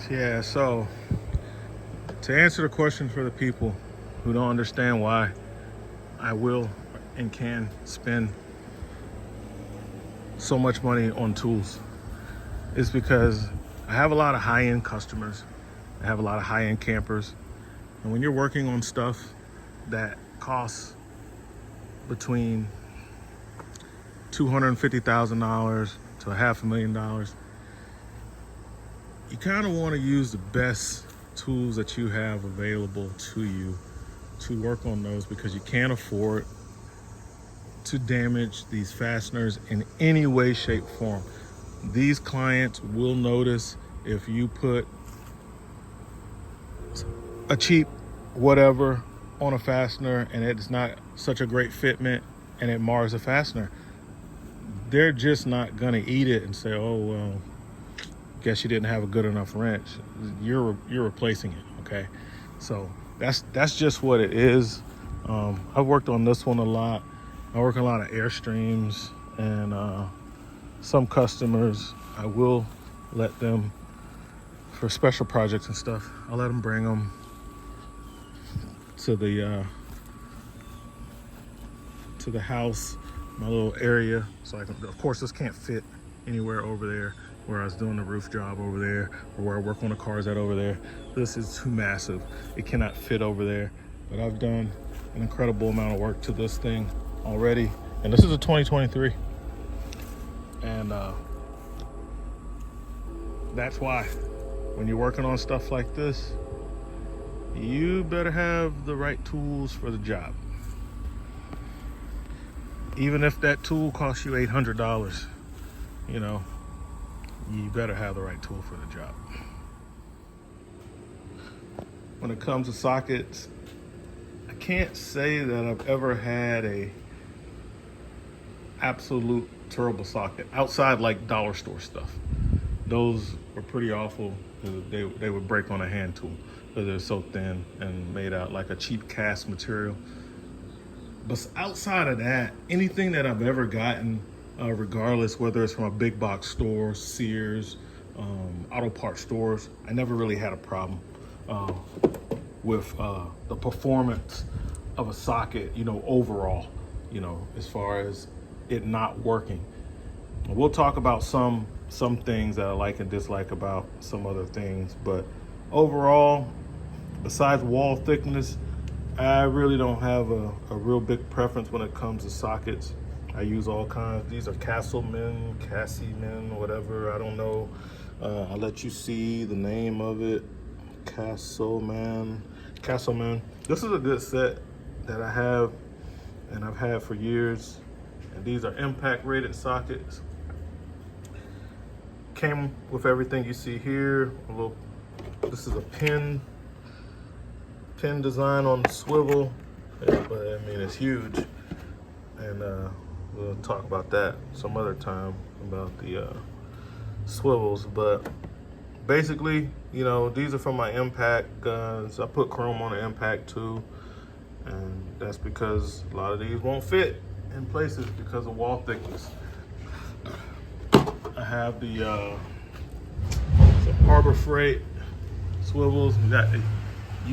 Yeah, so to answer the question for the people who don't understand why I will and can spend so much money on tools, is because I have a lot of high-end customers. I have a lot of high-end campers. And when you're working on stuff that costs between $250,000 to $500,000, you kind of want to use the best tools that you have available to you to work on those, because you can't afford to damage these fasteners in any way, shape, form. These clients will notice if you put a cheap whatever on a fastener and it's not such a great fitment and it mars the fastener. They're just not gonna eat it and say, oh well, guess you didn't have a good enough wrench. You're replacing it, okay? So that's just what it is. I've worked on this one a lot. I work on a lot of Airstreams, and some customers I will let them, for special projects and stuff, I'll let them bring them to the house, my little area, so I can. Of course, this can't fit anywhere over there where I was doing the roof job over there, or where I work on the cars at over there. This is too massive. It cannot fit over there. But I've done an incredible amount of work to this thing already. And this is a 2023. And that's why when you're working on stuff like this, you better have the right tools for the job. Even if that tool costs you $800, you know, you better have the right tool for the job. When it comes to sockets, I can't say that I've ever had a absolute terrible socket outside like dollar store stuff. Those were pretty awful. They would break on a hand tool because they're so thin and made out like a cheap cast material. But outside of that, anything that I've ever gotten, regardless whether it's from a big box store, Sears, auto parts stores, I never really had a problem with the performance of a socket, you know, overall, you know, as far as it not working. We'll talk about some things that I like and dislike about some other things, but overall, besides wall thickness, I really don't have a real big preference when it comes to sockets. I use all kinds. These are Castleman, whatever, I don't know. I'll let you see the name of it. Castleman. This is a good set that I have and I've had for years. And these are impact rated sockets. Came with everything you see here. This is a pin design on the swivel, but I mean it's huge, and we'll talk about that some other time about the swivels. But basically, you know, these are from my impact guns. I put chrome on the impact too, and that's because a lot of these won't fit in places because of wall thickness. I have the Harbor Freight swivels. We got the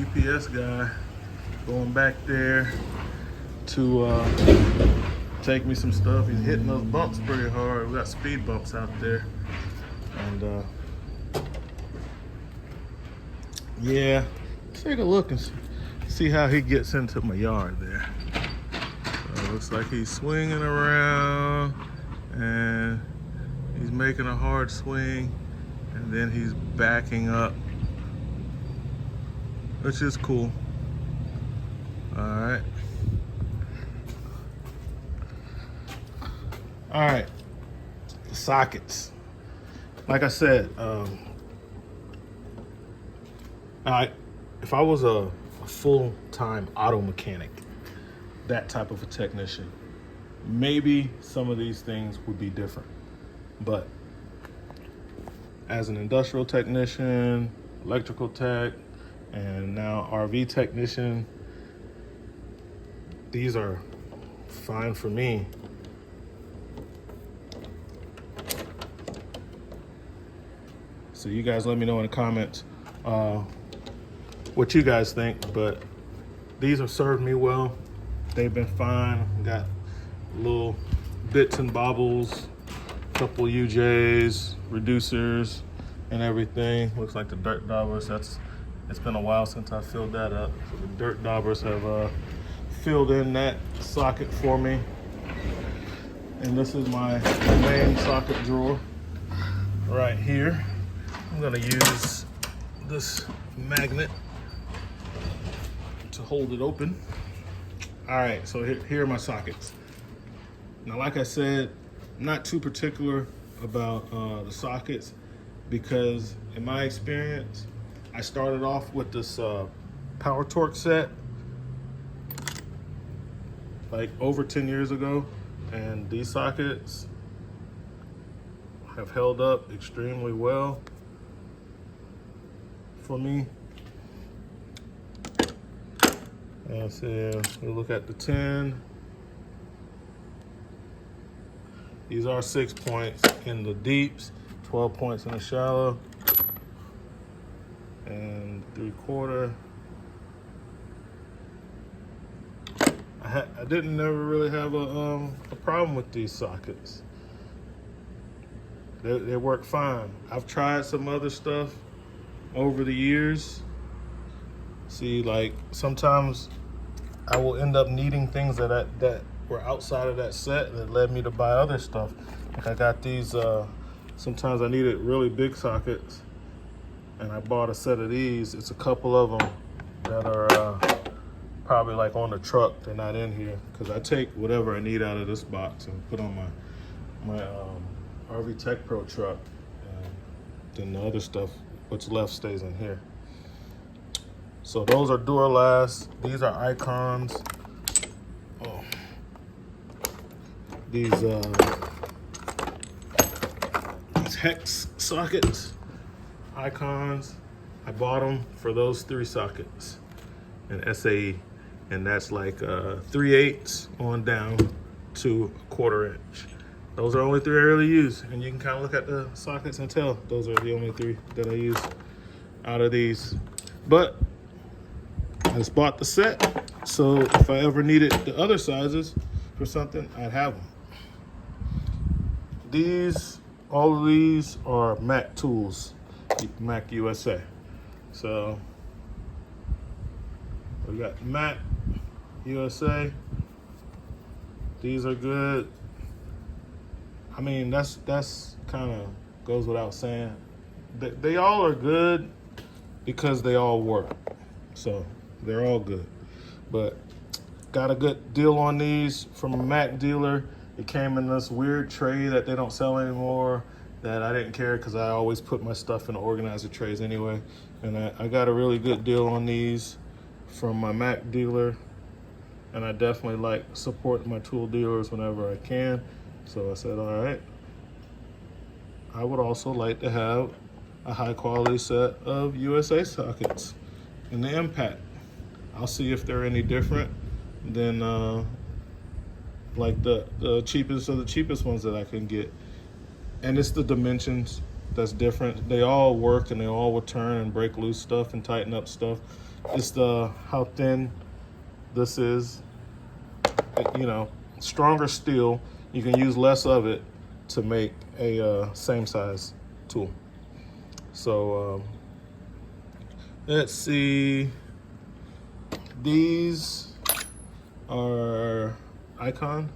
UPS guy going back there to take me some stuff. He's hitting those bumps pretty hard. We got speed bumps out there, and yeah, take a look and see how he gets into my yard there. So it looks like he's swinging around and he's making a hard swing, and then he's backing up, which is cool. All right, the sockets. Like I said, if I was a full-time auto mechanic, that type of a technician, maybe some of these things would be different. But as an industrial technician, electrical tech, And now RV technician, these are fine for me. So you guys let me know in the comments what you guys think, but these have served me well. They've been fine. Got little bits and bobbles, couple UJs, reducers, and everything. Looks like the dirt daubers. It's been a while since I filled that up. So the dirt daubers have filled in that socket for me. And this is my main socket drawer right here. I'm gonna use this magnet to hold it open. All right, so here are my sockets. Now, like I said, I'm not too particular about the sockets because in my experience, I started off with this Power Torque set like over 10 years ago, and these sockets have held up extremely well for me. And so we look at the 10. These are 6 points in the deeps, 12 points in the shallow, and 3/4. I didn't never really have a problem with these sockets. They work fine. I've tried some other stuff over the years. See, like sometimes I will end up needing things that were outside of that set that led me to buy other stuff. Like I got these, sometimes I needed really big sockets, and I bought a set of these. It's a couple of them that are probably like on the truck. They're not in here because I take whatever I need out of this box and put on my RV Tech Pro truck. Then the other stuff, what's left, stays in here. So those are Duralast. These are Icons. Oh. These hex sockets, Icons. I bought them for those 3 sockets in SAE, and that's like 3/8 on down to 1/4 inch. Those are only 3 I really use, and you can kind of look at the sockets and tell those are the only 3 that I use out of these. But I just bought the set, so if I ever needed the other sizes for something, I'd have them. All of these are Mac tools, Mac USA. So we got Mac USA. These are good. I mean, that's kind of goes without saying. They all are good because they all work. So they're all good. But got a good deal on these from a Mac dealer. It came in this weird tray that they don't sell anymore that I didn't care because I always put my stuff in the organizer trays anyway. And I got a really good deal on these from my Mac dealer. And I definitely like support my tool dealers whenever I can. So I said, all right, I would also like to have a high quality set of USA sockets in the Impact. I'll see if they're any different than like the cheapest of the cheapest ones that I can get. And it's the dimensions that's different. They all work and they all will turn and break loose stuff and tighten up stuff. It's the how thin this is. You know, stronger steel. You can use less of it to make a same size tool. So let's see. These are Icon.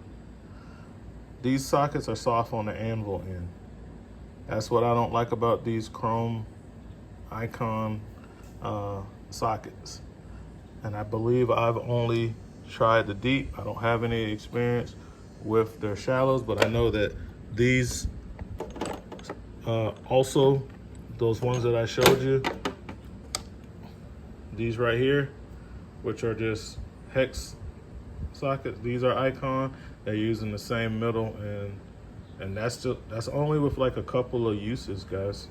These sockets are soft on the anvil end. That's what I don't like about these chrome Icon sockets. And I believe I've only tried the deep. I don't have any experience with their shallows, but I know that these also, those ones that I showed you, these right here, which are just hex sockets, these are Icon. They're using the same middle, and that's only with like a couple of uses, guys.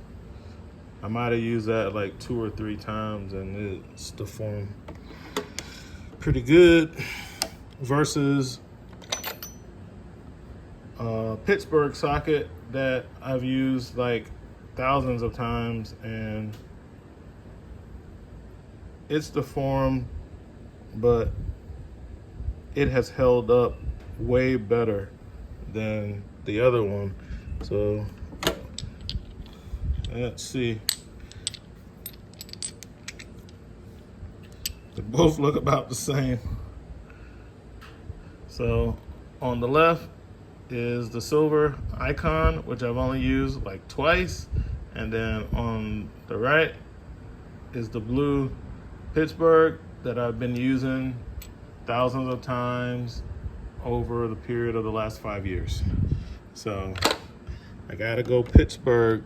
I might have used that like 2 or 3 times and it's deformed pretty good versus a Pittsburgh socket that I've used like thousands of times and it's deformed, but it has held up way better than the other one. So let's see. They both look about the same. So on the left is the silver Icon, which I've only used like twice. And then on the right is the blue Pittsburgh that I've been using thousands of times over the period of the last 5 years. So I gotta go Pittsburgh.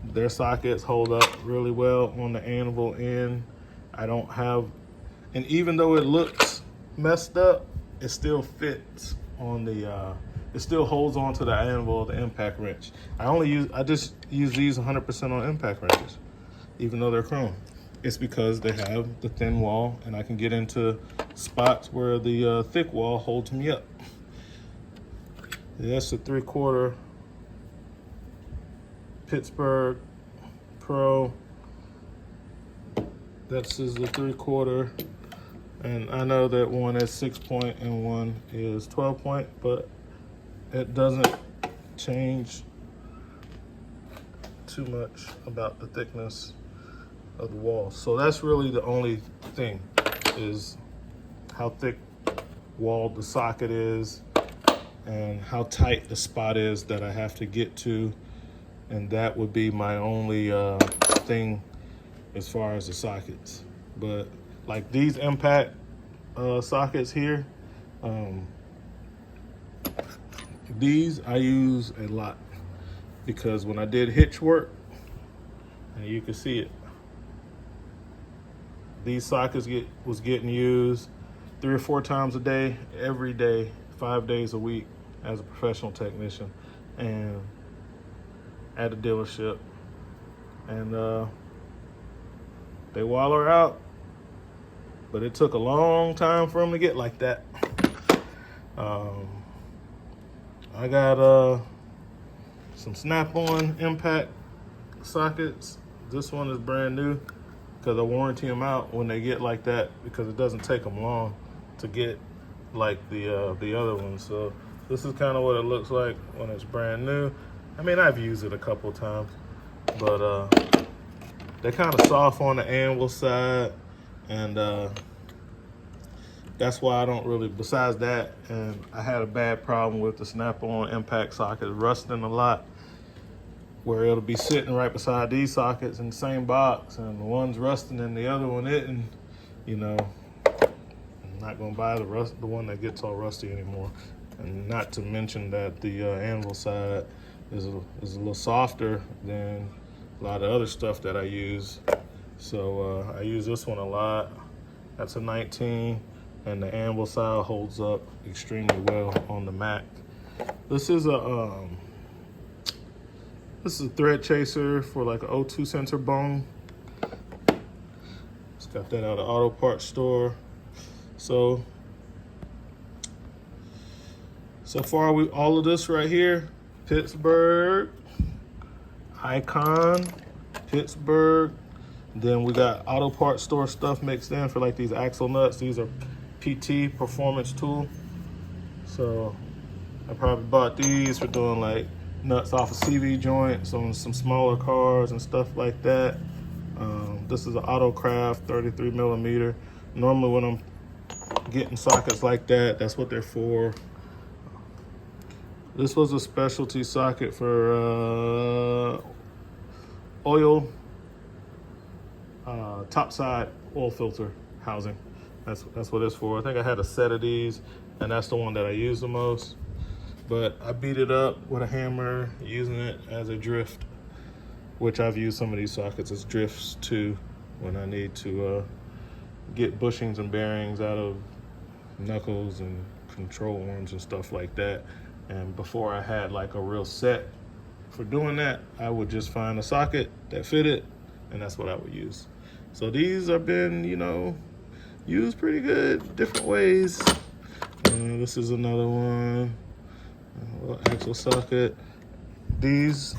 Their sockets hold up really well on the anvil end. I don't have, and even though it looks messed up, it still fits on the, it still holds on to the anvil of the impact wrench. I just use these 100% on impact wrenches, even though they're chrome. It's because they have the thin wall and I can get into spots where the thick wall holds me up. That's a 3/4 Pittsburgh Pro. This is the 3/4. And I know that one is 6-point and one is 12-point, but it doesn't change too much about the thickness of the wall. So that's really the only thing, is how thick walled the socket is and how tight the spot is that I have to get to. And that would be my only thing as far as the sockets. But like these impact sockets here, these I use a lot because when I did hitch work, and you can see it, these sockets was getting used 3 or 4 times a day, every day, 5 days a week as a professional technician and at a dealership. And they waller out, but it took a long time for them to get like that. I got some Snap-on impact sockets. This one is brand new because I warranty them out when they get like that, because it doesn't take them long to get like the other one. So this is kind of what it looks like when it's brand new. I mean, I've used it a couple times, but they're kind of soft on the anvil side, and that's why I don't really, besides that, and I had a bad problem with the Snap-on impact socket rusting a lot, where it'll be sitting right beside these sockets in the same box, and the one's rusting and the other one isn't. You know, I'm not gonna buy the one that gets all rusty anymore. And not to mention that the anvil side is a little softer than a lot of other stuff that I use. So I use this one a lot. That's a 19, and the anvil side holds up extremely well on the Mac. This is a thread chaser for like an O2 sensor bone. Just got that out of auto parts store. So far, all of this right here, Pittsburgh, Icon, Pittsburgh. Then we got auto parts store stuff mixed in for like these axle nuts. These are PT Performance Tool. So I probably bought these for doing like nuts off of CV joints on some smaller cars and stuff like that. This is an Autocraft 33 millimeter. Normally when I'm getting sockets like that, that's what they're for. This was a specialty socket for oil, topside oil filter housing. That's what it's for. I think I had a set of these, and that's the one that I use the most. But I beat it up with a hammer, using it as a drift, which I've used some of these sockets as drifts too, when I need to get bushings and bearings out of knuckles and control arms and stuff like that. And before I had like a real set for doing that, I would just find a socket that fitted, and that's what I would use. So these have been, you know, used pretty good, different ways. This is another one, a little axle socket. These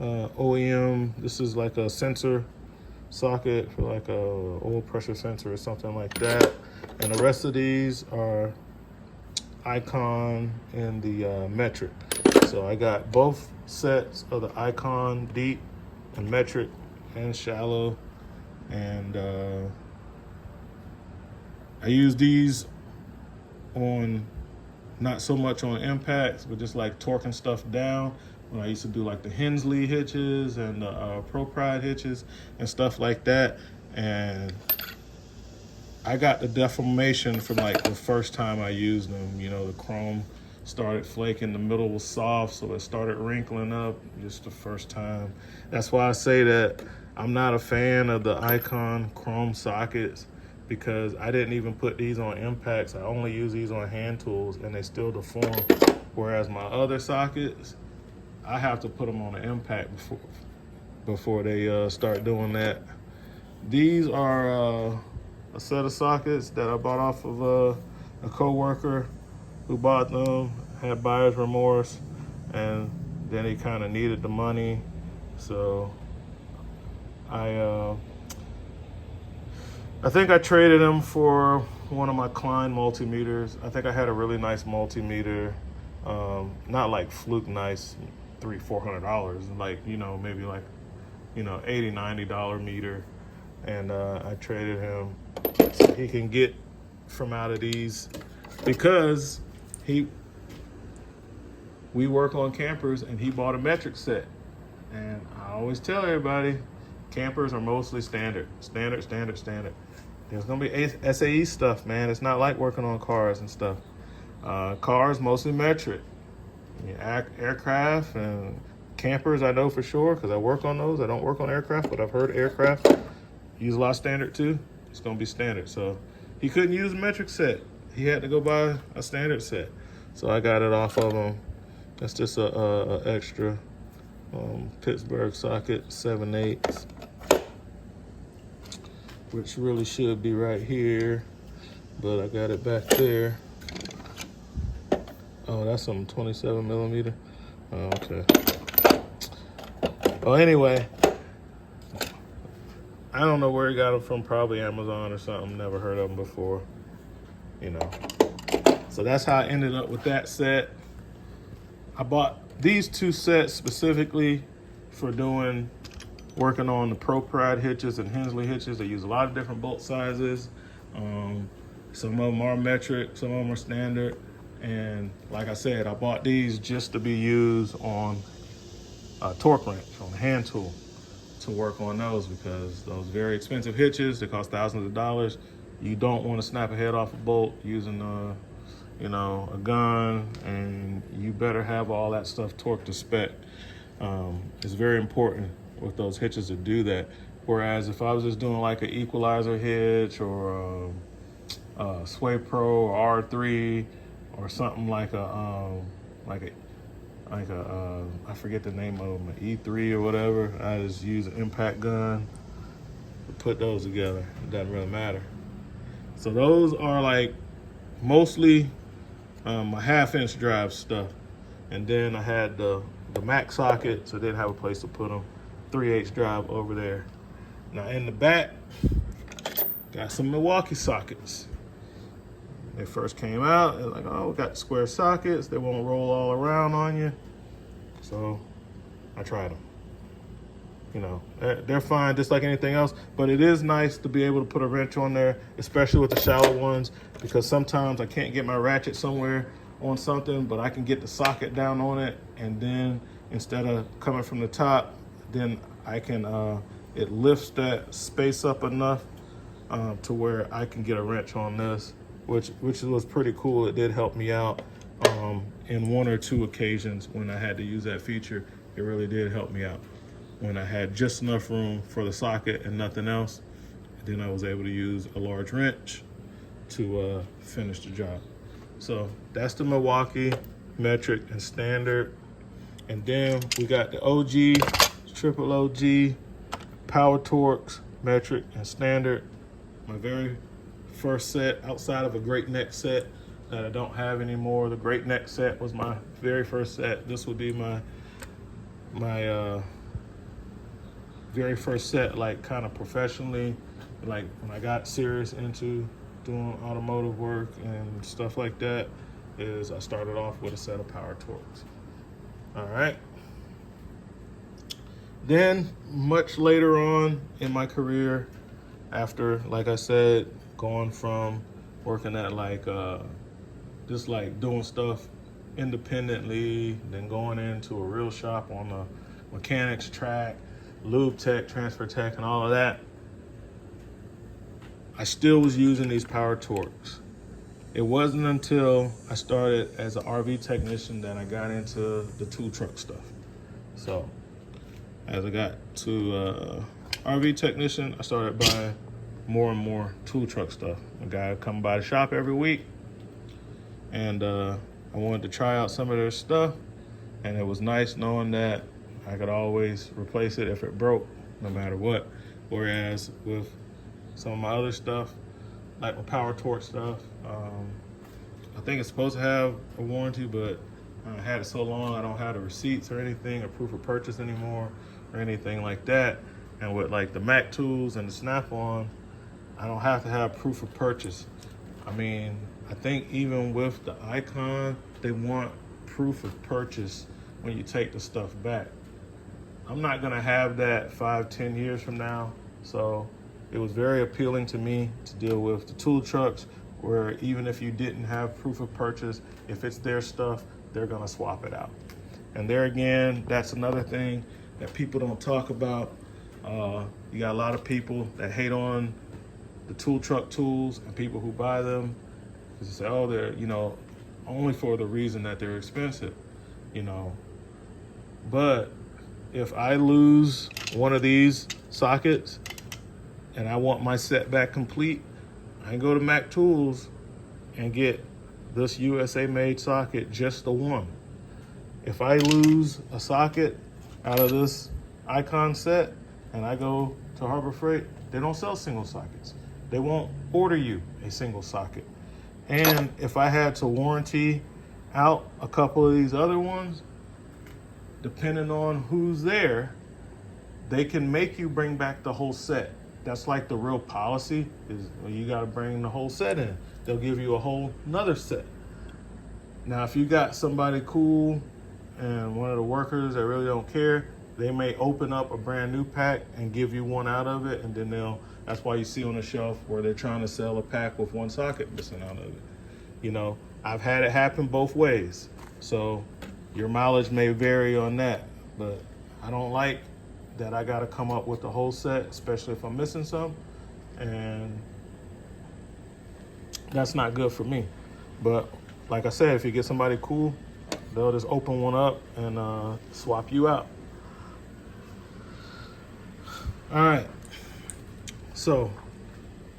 OEM, this is like a sensor socket for like a oil pressure sensor or something like that. And the rest of these are Icon and the metric. So I got both sets of the Icon deep and metric and shallow. And I use these on, not so much on impacts, but just like torquing stuff down. When I used to do like the Hensley hitches and the Pro Pride hitches and stuff like that. And I got the deformation from like the first time I used them. You know, the chrome started flaking, the middle was soft, so it started wrinkling up just the first time. That's why I say that I'm not a fan of the Icon chrome sockets, because I didn't even put these on impacts. I only use these on hand tools and they still deform. Whereas my other sockets, I have to put them on an impact before they start doing that. These are a set of sockets that I bought off of a coworker who bought them, had buyer's remorse, and then he kind of needed the money. So I think I traded them for one of my Klein multimeters. I think I had a really nice multimeter, not like fluke nice, $300-400, like, you know, maybe like, you know, $80-90 meter. And I traded him so he can get from out of these, because we work on campers and he bought a metric set. And I always tell everybody, campers are mostly standard. There's gonna be SAE stuff, man. It's not like working on cars and stuff. Cars, mostly metric. I mean, aircraft and campers, I know for sure, because I work on those. I don't work on aircraft, but I've heard aircraft use a lot of standard too. It's gonna be standard. So he couldn't use a metric set. He had to go buy a standard set. So I got it off of him. That's just a extra Pittsburgh socket, 7/8, which really should be right here, but I got it back there. Oh, that's some 27 millimeter. Oh, okay. Well, anyway, I don't know where he got them from, probably Amazon or something. Never heard of them before, you know. So that's how I ended up with that set. I bought these two sets specifically for working on the Pro Pride hitches and Hensley hitches. They use a lot of different bolt sizes. Some of them are metric, some of them are standard. And like I said, I bought these just to be used on a torque wrench, on a hand tool, to work on those, because those very expensive hitches, they cost thousands of dollars. You don't want to snap a head off a bolt using you know, a gun, and you better have all that stuff torqued to spec. It's very important with those hitches to do that. Whereas if I was just doing like an equalizer hitch or a Sway Pro or R3 or something like a I forget the name of them, an E3 or whatever, I just use an impact gun to put those together. It doesn't really matter. So those are like mostly my 1/2-inch drive stuff. And then I had the Mac socket, so I didn't have a place to put them. 3/8 drive over there. Now in the back, got some Milwaukee sockets. They first came out, they're like, oh, we got square sockets. They won't roll all around on you. So I tried them. You know, they're fine just like anything else, but it is nice to be able to put a wrench on there, especially with the shallow ones, because sometimes I can't get my ratchet somewhere on something, but I can get the socket down on it, and then instead of coming from the top, then I can, it lifts that space up enough to where I can get a wrench on this, which was pretty cool. It did help me out in 1 or 2 occasions when I had to use that feature. It really did help me out. When I had just enough room for the socket and nothing else, then I was able to use a large wrench to finish the job. So that's the Milwaukee metric and standard. And then we got the OG, triple OG, Power Torx, metric, and standard. My very first set outside of a Great Neck set that I don't have anymore. The Great Neck set was my very first set. This would be my very first set, like kind of professionally, like when I got serious into doing automotive work and stuff like that, is I started off with a set of Power Torx. All right. Then much later on in my career, after, like I said, going from working at like just like doing stuff independently, then going into a real shop on the mechanics track, lube tech, transfer tech, and all of that, I still was using these Power Torx. It wasn't until I started as an RV technician that I got into the tool truck stuff. So as I got to RV technician, I started buying more and more tool truck stuff. A guy would come by the shop every week, and I wanted to try out some of their stuff, and it was nice knowing that I could always replace it if it broke, no matter what. Whereas with some of my other stuff, like my Power Torch stuff, I think it's supposed to have a warranty, but I had it so long I don't have the receipts or anything, or proof of purchase anymore, or anything like that. And with like the Mac tools and the Snap-on, I don't have to have proof of purchase. I mean, I think even with the Icon, they want proof of purchase when you take the stuff back. I'm not gonna have that 5-10 years from now. So it was very appealing to me to deal with the tool trucks, where even if you didn't have proof of purchase, if it's their stuff, they're gonna swap it out. And there again, that's another thing that people don't talk about. You got a lot of people that hate on the tool truck tools and people who buy them, because they say, oh, they're, only for the reason that they're expensive, But if I lose one of these sockets and I want my set back complete, I can go to Mac Tools and get this USA made socket, just the one. If I lose a socket out of this Icon set and I go to Harbor Freight, they don't sell single sockets. They won't order you a single socket. And if I had to warranty out a couple of these other ones, depending on who's there, they can make you bring back the whole set. That's like the real policy, is you gotta bring the whole set in. They'll give you a whole nother set. Now, if you got somebody cool and one of the workers that really don't care, they may open up a brand new pack and give you one out of it, and then that's why you see on the shelf where they're trying to sell a pack with one socket missing out of it. I've had it happen both ways. So your mileage may vary on that, but I don't like that I gotta come up with the whole set, especially if I'm missing some, and that's not good for me. But like I said, if you get somebody cool, they'll just open one up and swap you out. All right, so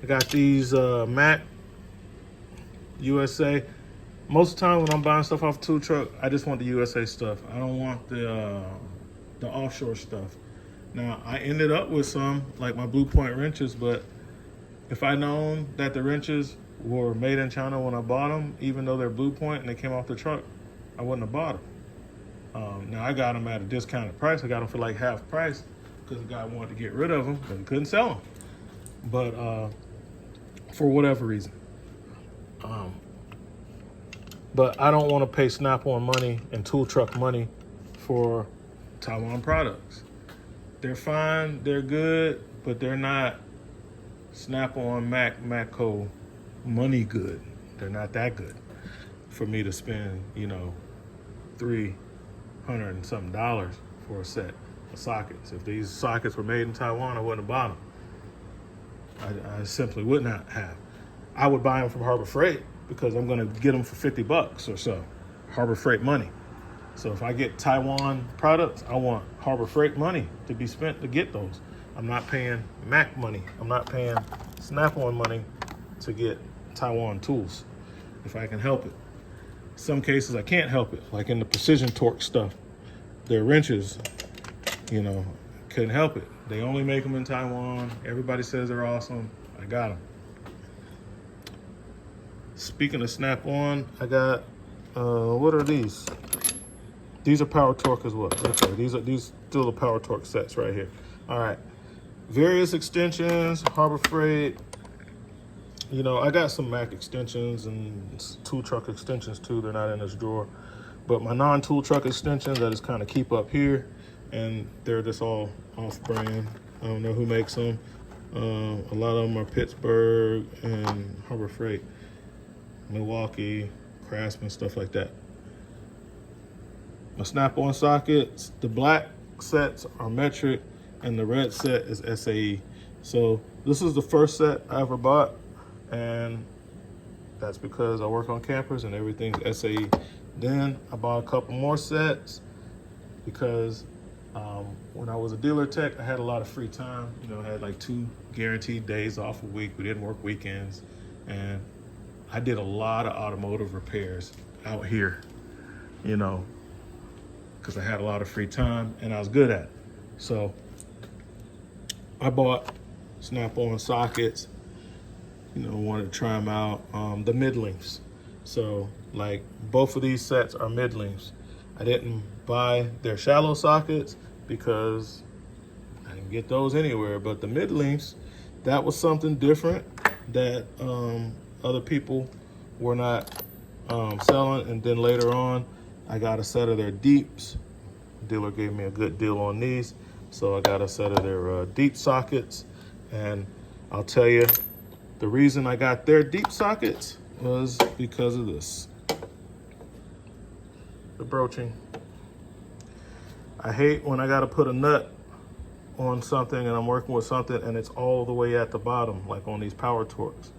I got these Mac USA. Most of the time when I'm buying stuff off tool truck, I just want the USA stuff. I don't want the offshore stuff. Now, I ended up with some, like my Blue Point wrenches, but if I'd known that the wrenches were made in China when I bought them, even though they're Blue Point and they came off the truck, I wouldn't have bought them. Now, I got them at a discounted price. I got them for like half price because the guy wanted to get rid of them, but he couldn't sell them. But for whatever reason. But I don't want to pay Snap-on money and tool truck money for Taiwan products. They're fine, they're good, but they're not Snap-on, Matco money good. They're not that good for me to spend, $300 and something for a set of sockets. If these sockets were made in Taiwan, I wouldn't have bought them. I simply would not have. I would buy them from Harbor Freight because I'm gonna get them for $50 or so, Harbor Freight money. So if I get Taiwan products, I want Harbor Freight money to be spent to get those. I'm not paying Mac money. I'm not paying Snap-on money to get Taiwan tools, if I can help it. Some cases I can't help it, like in the Precision Torque stuff. Their wrenches, you know, couldn't help it. They only make them in Taiwan. Everybody says they're awesome. I got them. Speaking of Snap-on, I got, what are these? These are Power Torque as well. Okay, these still the Power Torque sets right here. All right, various extensions, Harbor Freight. You know, I got some Mac extensions and tool truck extensions too. They're not in this drawer. But my non-tool truck extensions, I just kind of keep up here, and they're just all off-brand. I don't know who makes them. A lot of them are Pittsburgh and Harbor Freight, Milwaukee, Craftsman, stuff like that. My Snap-on sockets, the black sets are metric, and the red set is SAE. So this is the first set I ever bought, and that's because I work on campers and everything's SAE. Then I bought a couple more sets because when I was a dealer tech, I had a lot of free time. You know, I had like 2 guaranteed days off a week. We didn't work weekends. And I did a lot of automotive repairs out here, you know, because I had a lot of free time and I was good at it. So I bought Snap-on sockets, you know, wanted to try them out. The mid-lengths. So like both of these sets are mid-lengths. I didn't buy their shallow sockets because I didn't get those anywhere, but the mid-lengths, that was something different that other people were not selling. And then later on, I got a set of their deeps. The dealer gave me a good deal on these. So I got a set of their deep sockets. And I'll tell you, the reason I got their deep sockets was because of this. The broaching. I hate when I gotta put a nut on something and I'm working with something and it's all the way at the bottom, like on these Power Torques.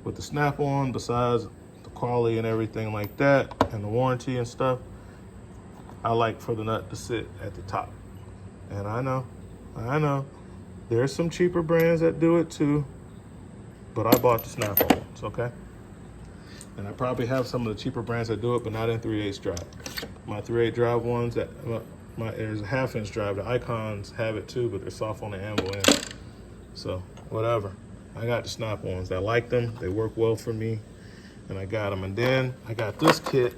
With the Snap-on, besides the quality and everything like that, and the warranty and stuff, I like for the nut to sit at the top. And I know, there's some cheaper brands that do it too, but I bought the Snap-ons, okay? And I probably have some of the cheaper brands that do it, but not in 3/8 drive. My 3/8 drive ones, there's a 1/2-inch drive. The Icons have it too, but they're soft on the anvil end. So whatever. I got the Snap-ons. I like them. They work well for me, and I got them. And then I got this kit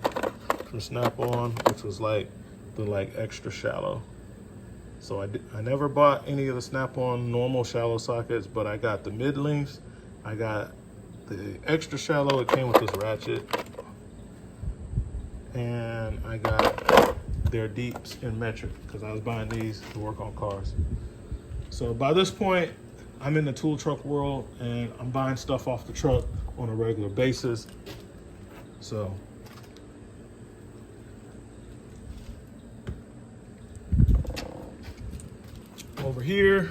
from Snap-on, which was like the extra shallow. So I never bought any of the Snap-on normal shallow sockets, but I got the mid-lengths. I got the extra shallow. It came with this ratchet. And I got their deeps in metric because I was buying these to work on cars. So by this point, I'm in the tool truck world and I'm buying stuff off the truck on a regular basis. So over here,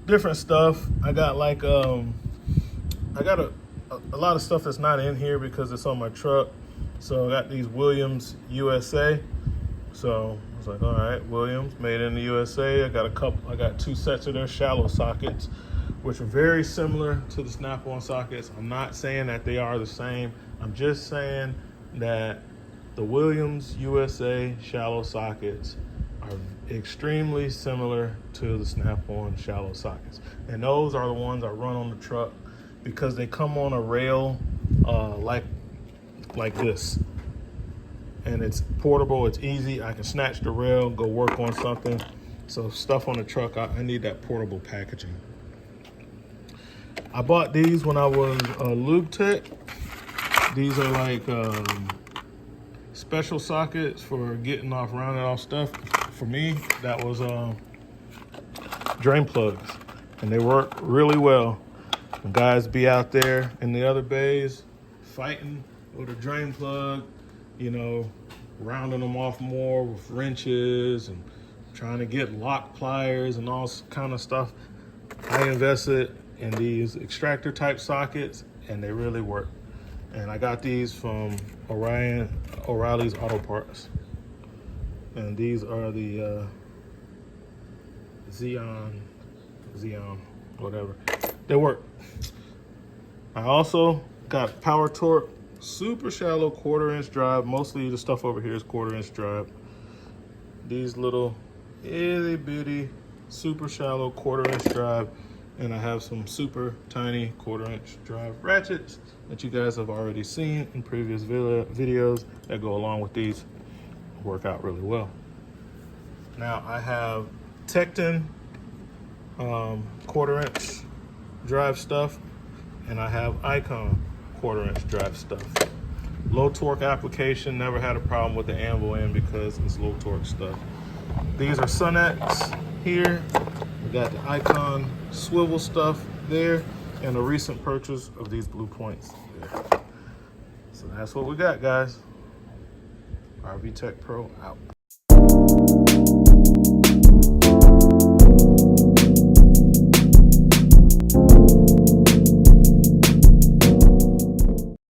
different stuff. I got like I got a lot of stuff that's not in here because it's on my truck. So I got these Williams USA. So I was like, all right, Williams, made in the USA. I got 2 sets of their shallow sockets, which are very similar to the Snap-on sockets. I'm not saying that they are the same. I'm just saying that the Williams USA shallow sockets are extremely similar to the Snap-on shallow sockets. And those are the ones I run on the truck because they come on a rail like this. And it's portable, it's easy. I can snatch the rail, go work on something. So stuff on the truck, I need that portable packaging. I bought these when I was lube tech. These are like special sockets for getting off, rounding off stuff. For me, that was drain plugs, and they work really well. And guys be out there in the other bays fighting with a drain plug, you know, rounding them off more with wrenches and trying to get lock pliers and all kind of stuff. I invested in these extractor type sockets and they really work. And I got these from O'Reilly's Auto Parts. And these are the Xeon, whatever. They work. I also got Power Torque super shallow 1/4" drive. Mostly the stuff over here is 1/4" drive. These little itty bitty, super shallow 1/4" drive. And I have some super tiny 1/4" drive ratchets that you guys have already seen in previous videos that go along with these. Work out really well. Now I have Tekton 1/4" drive stuff, and I have Icon 1/4" drive stuff. Low torque application, never had a problem with the anvil end because it's low torque stuff. These are Sunex here. We got the Icon swivel stuff there, and a recent purchase of these blue points there. So that's what we got, guys. RV Tech Pro out.